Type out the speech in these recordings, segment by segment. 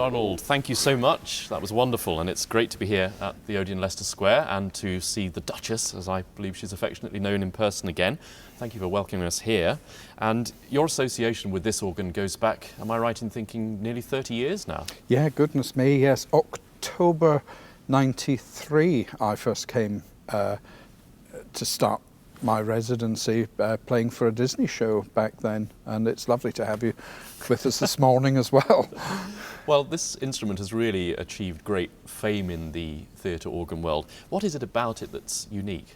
Arnold, thank you so much. That was wonderful, and it's great to be here at the Odeon Leicester Square and to see the Duchess, as I believe she's affectionately known, in person again. Thank you for welcoming us here. And your association with this organ goes back, am I right in thinking, nearly 30 years now? Yeah, goodness me, yes. October 93 I first came to start my residency playing for a Disney show back then, and it's lovely to have you with us this morning as well. Well, this instrument has really achieved great fame in the theatre organ world. What is it about it that's unique?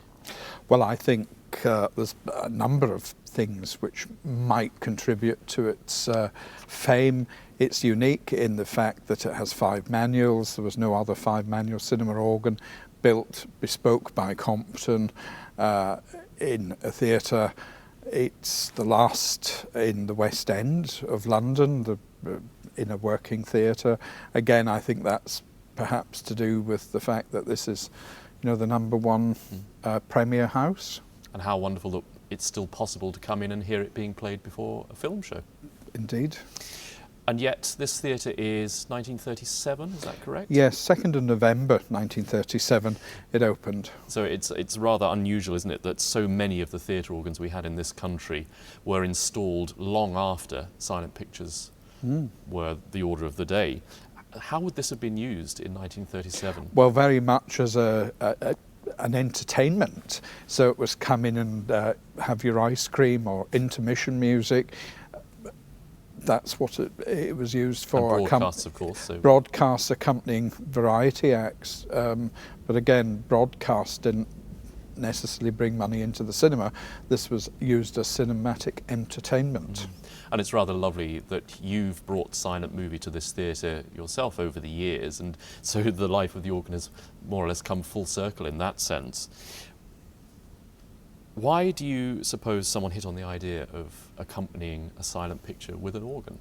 Well, I think there's a number of things which might contribute to its fame. It's unique in the fact that it has 5 manuals. There was no other 5-manual cinema organ built bespoke by Compton in a theatre. It's the last in the West End of London, in a working theatre. Again, I think that's perhaps to do with the fact that this is, you know, the #1 premier house. And how wonderful that it's still possible to come in and hear it being played before a film show. Indeed. And yet this theatre is 1937, is that correct? Yes, 2nd of November 1937 it opened. So it's rather unusual, isn't it, that so many of the theatre organs we had in this country were installed long after silent pictures were the order of the day. How would this have been used in 1937? Well, very much as an entertainment. So it was come in and have your ice cream or intermission music. That's what it was used for. And broadcasts, of course. So. Broadcasts accompanying variety acts. But again, broadcast didn't necessarily bring money into the cinema. This was used as cinematic entertainment. And it's rather lovely that you've brought silent movie to this theatre yourself over the years, and so the life of the organ has more or less come full circle in that sense. Why do you suppose someone hit on the idea of accompanying a silent picture with an organ?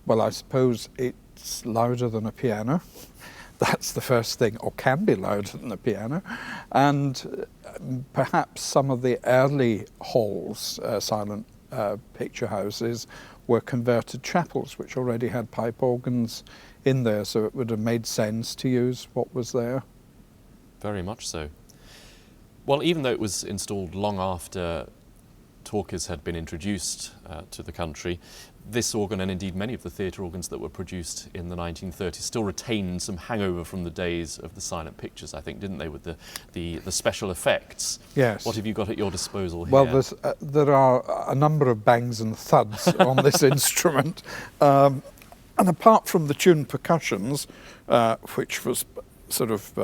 Well, I suppose it's louder than a piano. That's the first thing, or can be louder than a piano. And perhaps some of the early halls, silent picture houses, were converted chapels which already had pipe organs in there, so it would have made sense to use what was there. Very much so. Well, even though it was installed long after talkers had been introduced to the country, this organ, and indeed many of the theatre organs that were produced in the 1930s, still retained some hangover from the days of the silent pictures, I think, didn't they, with the special effects? Yes. What have you got at your disposal here? Well, there are a number of bangs and thuds on this instrument. And apart from the tuned percussions, which was sort of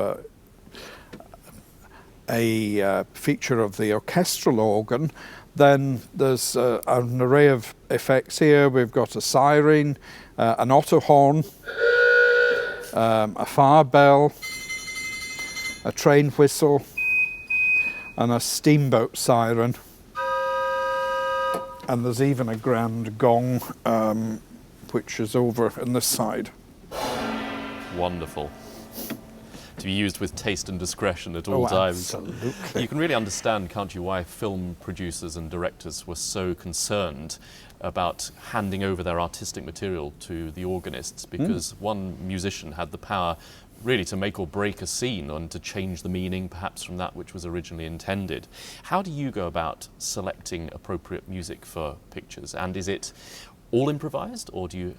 a feature of the orchestral organ, then there's an array of effects here. We've got a siren, an auto horn, a fire bell, a train whistle, and a steamboat siren. And there's even a grand gong, which is over on this side. Wonderful. To be used with taste and discretion at all times. Absolutely. You can really understand, can't you, why film producers and directors were so concerned about handing over their artistic material to the organists, because one musician had the power really to make or break a scene and to change the meaning perhaps from that which was originally intended. How do you go about selecting appropriate music for pictures, and is it all improvised, or do you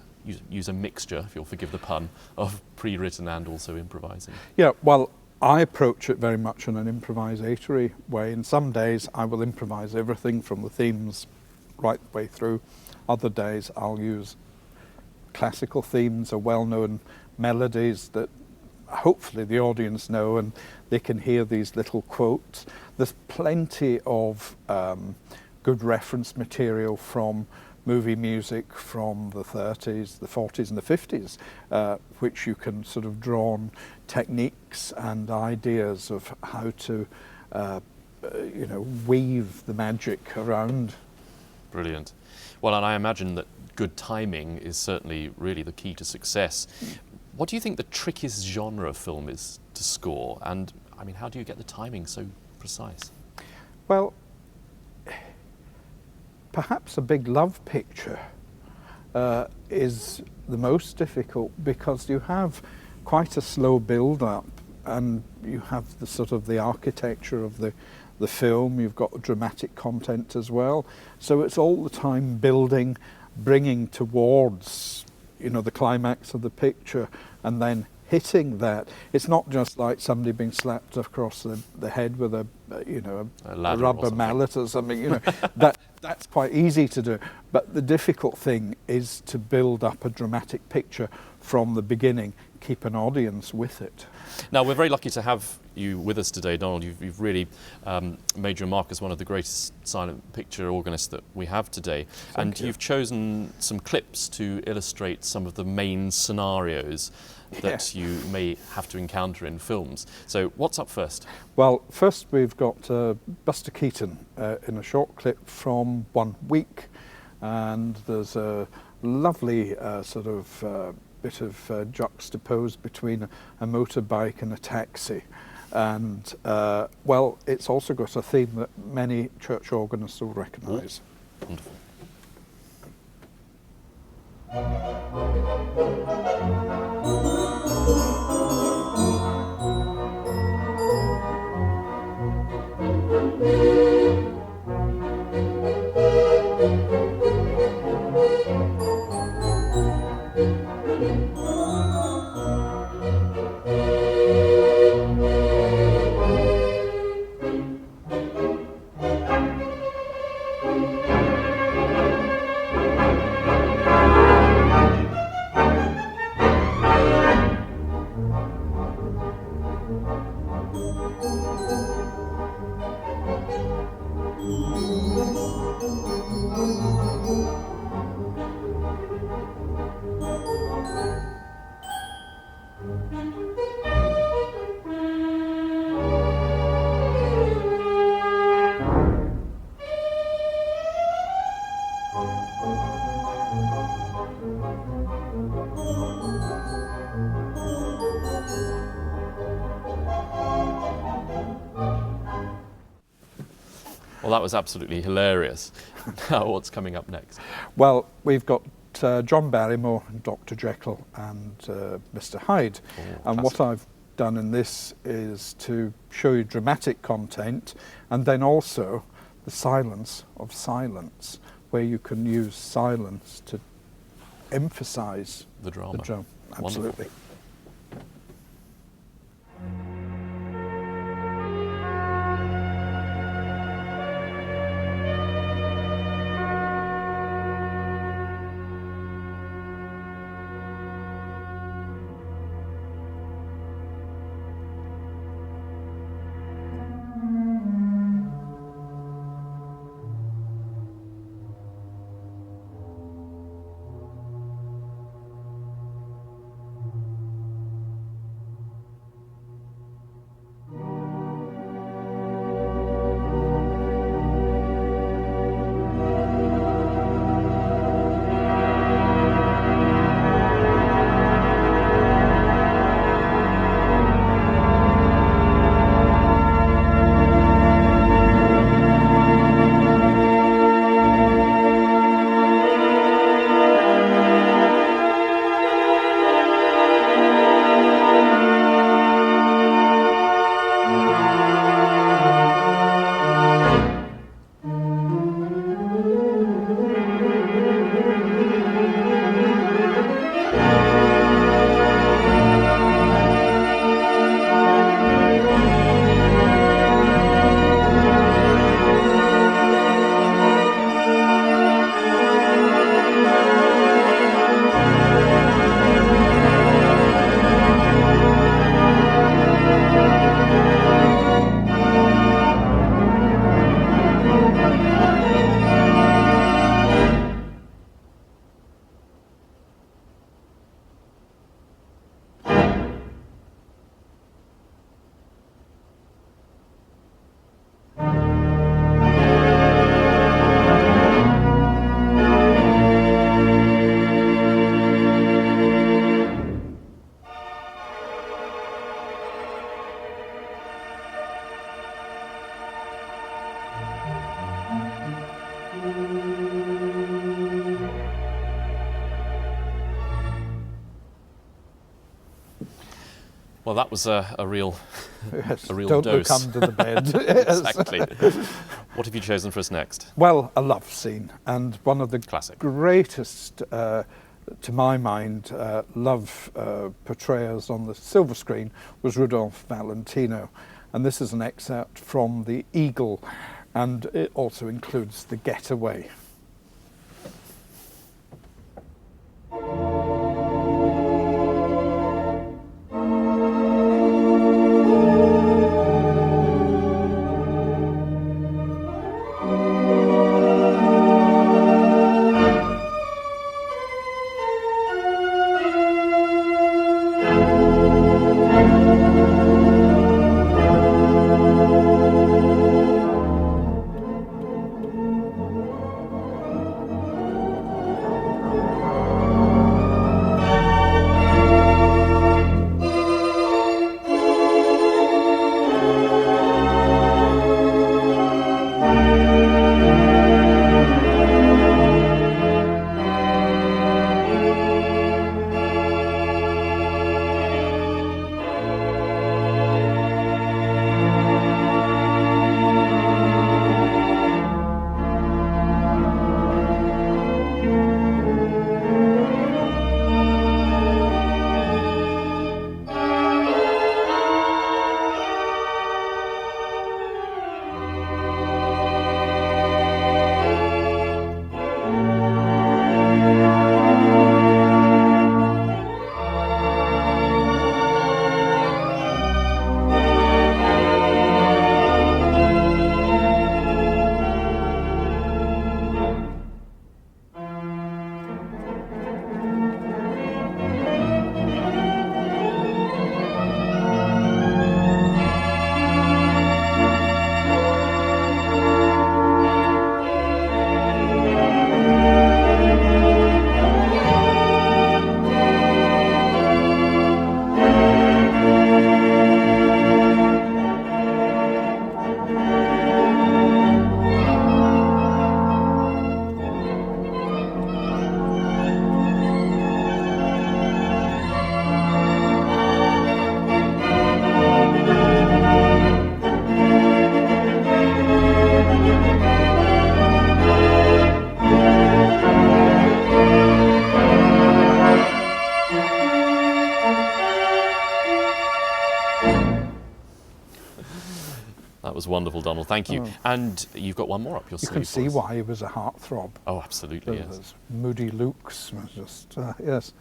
use a mixture, if you'll forgive the pun, of pre-written and also improvising? Yeah, well, I approach it very much in an improvisatory way. And some days I will improvise everything from the themes right the way through. Other days I'll use classical themes or well-known melodies that hopefully the audience know, and they can hear these little quotes. There's plenty of good reference material from movie music from the 30s, the 40s and the 50s, which you can sort of draw on techniques and ideas of how to, weave the magic around. Brilliant. Well, and I imagine that good timing is certainly really the key to success. What do you think the trickiest genre of film is to score? And, I mean, how do you get the timing so precise? Well, perhaps a big love picture is the most difficult because you have quite a slow build-up, and you have the sort of the architecture of the film. You've got dramatic content as well, so it's all the time building, bringing towards, you know, the climax of the picture, and then hitting that. It's not just like somebody being slapped across the head with a rubber mallet or something. You know, that's quite easy to do. But the difficult thing is to build up a dramatic picture from the beginning, keep an audience with it. Now, we're very lucky to have you with us today, Donald. You've really made your mark as one of the greatest silent picture organists that we have today. Thank you. You've chosen some clips to illustrate some of the main scenarios that you may have to encounter in films. So what's up first? Well, first we've got Buster Keaton in a short clip from 1 Week, and there's a lovely sort of bit of juxtaposed between a motorbike and a taxi. And well, it's also got a theme that many church organists will recognise. Wonderful. Well, that was absolutely hilarious. Now, what's coming up next? Well, we've got John Barrymore, Dr. Jekyll and Mr. Hyde. And what I've done in this is to show you dramatic content, and then also the silence of silence, where you can use silence to emphasize the drama. Absolutely. Wonderful. Well, that was a real, Yes, a real don't dose. look under the bed. Yes. Exactly. What have you chosen for us next? Well, a love scene, and one of the Classic. greatest, to my mind, love portrayers on the silver screen was Rudolph Valentino, and this is an excerpt from The Eagle, and it also includes The Getaway. That was wonderful, Donald. Thank you. Oh. And you've got one more up your You sleeve. can see for us. why he was a heartthrob. Oh, absolutely, yes. Those Moody Lukes was just, yes.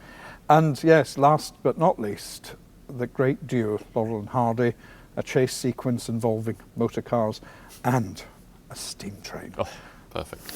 And yes, last but not least, the great duo, Laurel and Hardy, a chase sequence involving motor cars and a steam train. Oh, perfect.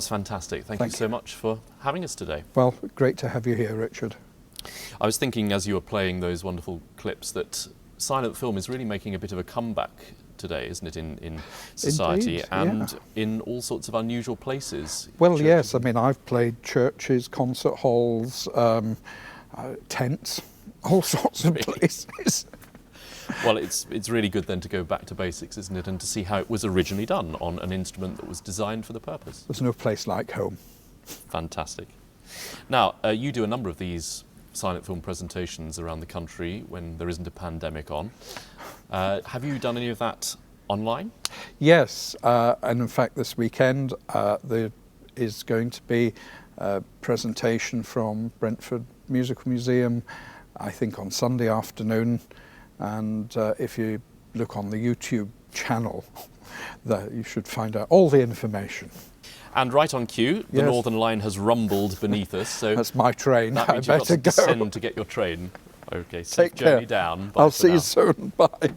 was fantastic. Thank you Thank so you. much for having us today. Well, great to have you here, Richard. I was thinking as you were playing those wonderful clips that silent film is really making a bit of a comeback today, isn't it, in society? Indeed, and yeah. in all sorts of unusual places. Well, Churches. yes, I mean, I've played churches, concert halls, tents, all sorts of places. Well, it's really good then to go back to basics, isn't it, and to see how it was originally done on an instrument that was designed for the purpose. There's no place like home. Fantastic. Now, you do a number of these silent film presentations around the country when there isn't a pandemic on. Have you done any of that online? Yes, and in fact this weekend there is going to be a presentation from Brentford Musical Museum, I think on Sunday afternoon, and if you look on the YouTube channel, there you should find out all the information. And right on cue, the Yes. Northern Line has rumbled beneath us, so That's my train. that I means you've got better to go. descend to get your train. Okay, safe Take care. journey down. Bye I'll for see now. you soon. Bye.